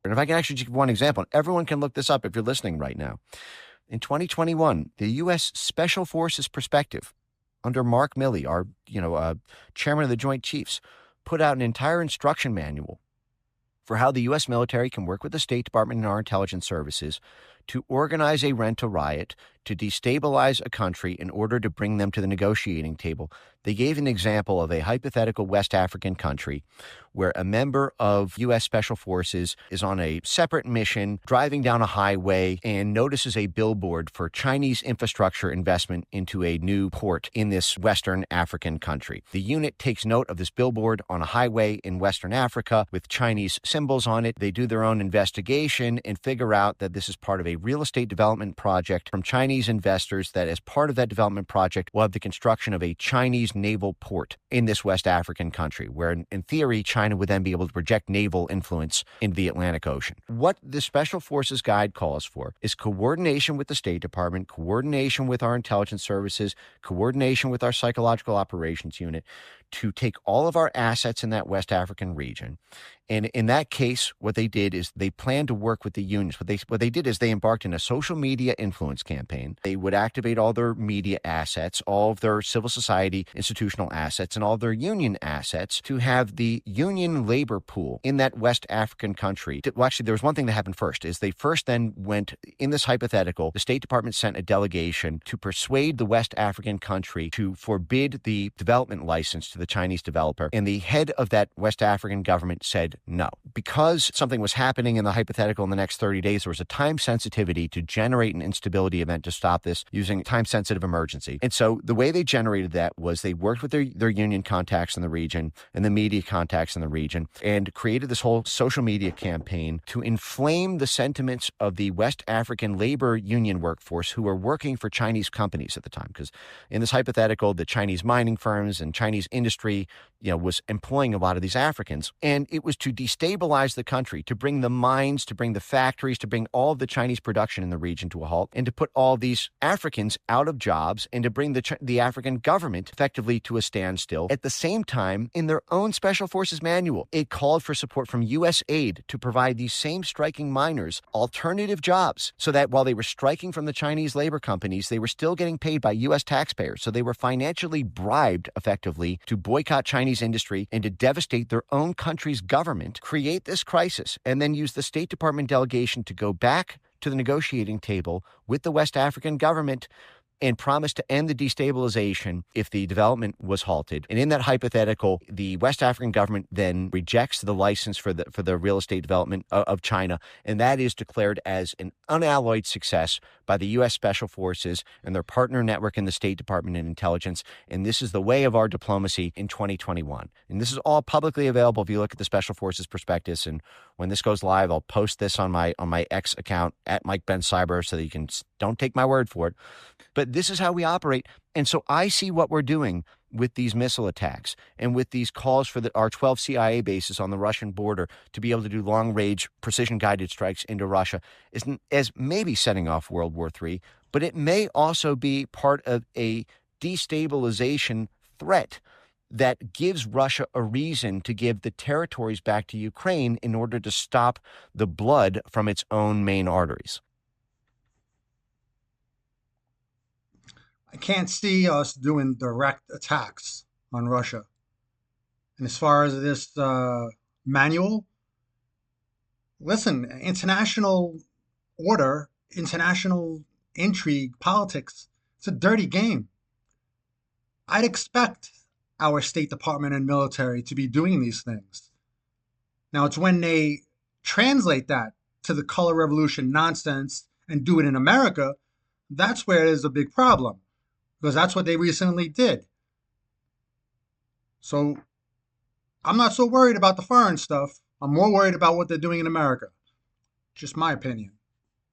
And if I can actually give one example, everyone can look this up if you're listening right now. In 2021, the U.S. Special Forces Perspective, under Mark Milley, our chairman of the Joint Chiefs, put out an entire instruction manual for how the U.S. military can work with the State Department and our intelligence services to organize a rent-a-riot, to destabilize a country in order to bring them to the negotiating table. They gave an example of a hypothetical West African country where a member of U.S. Special Forces is on a separate mission, driving down a highway, and notices a billboard for Chinese infrastructure investment into a new port in this Western African country. The unit takes note of this billboard on a highway in Western Africa with Chinese symbols on it. They do their own investigation and figure out that this is part of a real estate development project from Chinese investors, that as part of that development project will have the construction of a Chinese naval port in this West African country, where in theory, China would then be able to project naval influence in the Atlantic Ocean. What the Special Forces Guide calls for is coordination with the State Department, coordination with our intelligence services, coordination with our psychological operations unit to take all of our assets in that West African region. And in that case, what they did is they planned to work with the unions. What they did is they embarked in a social media influence campaign. They would activate all their media assets, all of their civil society institutional assets, and all of their union assets to have the union labor pool in that West African country. Well, actually, there was one thing that happened first, is they first then went, in this hypothetical, the State Department sent a delegation to persuade the West African country to forbid the development license to the Chinese developer. And the head of that West African government said no. Because something was happening in the hypothetical in the next 30 days, there was a time sensitivity to generate an instability event to stop this using time-sensitive emergency. And so the way they generated that was they worked with their union contacts in the region and the media contacts in the region and created this whole social media campaign to inflame the sentiments of the West African labor union workforce who were working for Chinese companies at the time. Because in this hypothetical, the Chinese mining firms and Chinese industry, was employing a lot of these Africans. And it was to destabilize the country, to bring the mines, to bring the factories, to bring all of the Chinese production in the region to a halt, and to put all these Africans out of jobs, and to bring the African government effectively to a standstill. At the same time, in their own Special Forces manual, it called for support from U.S. aid to provide these same striking miners alternative jobs, so that while they were striking from the Chinese labor companies, they were still getting paid by U.S. taxpayers. So they were financially bribed effectively to boycott Chinese industry and to devastate their own country's government, create this crisis, and then use the State Department delegation to go back to the negotiating table with the West African government and promised to end the destabilization if the development was halted. And in that hypothetical, the West African government then rejects the license for the real estate development of China, and that is declared as an unalloyed success by the U.S. Special Forces and their partner network in the State Department and intelligence. And this is the way of our diplomacy in 2021. And this is all publicly available if you look at the Special Forces prospectus. And when this goes live, I'll post this on my X account at Mike Ben Cyber so that you can, don't take my word for it. But this is how we operate. And so I see what we're doing with these missile attacks and with these calls for our 12 CIA bases on the Russian border to be able to do long-range precision-guided strikes into Russia as maybe setting off World War III, but it may also be part of a destabilization threat that gives Russia a reason to give the territories back to Ukraine in order to stop the blood from its own main arteries. I can't see us doing direct attacks on Russia. And as far as this manual, listen, international order, international intrigue, politics, it's a dirty game. I'd expect our State Department and military to be doing these things. Now, it's when they translate that to the color revolution nonsense and do it in America, that's where there's a big problem, because that's what they recently did. So I'm not so worried about the foreign stuff. I'm more worried about what they're doing in America. Just my opinion.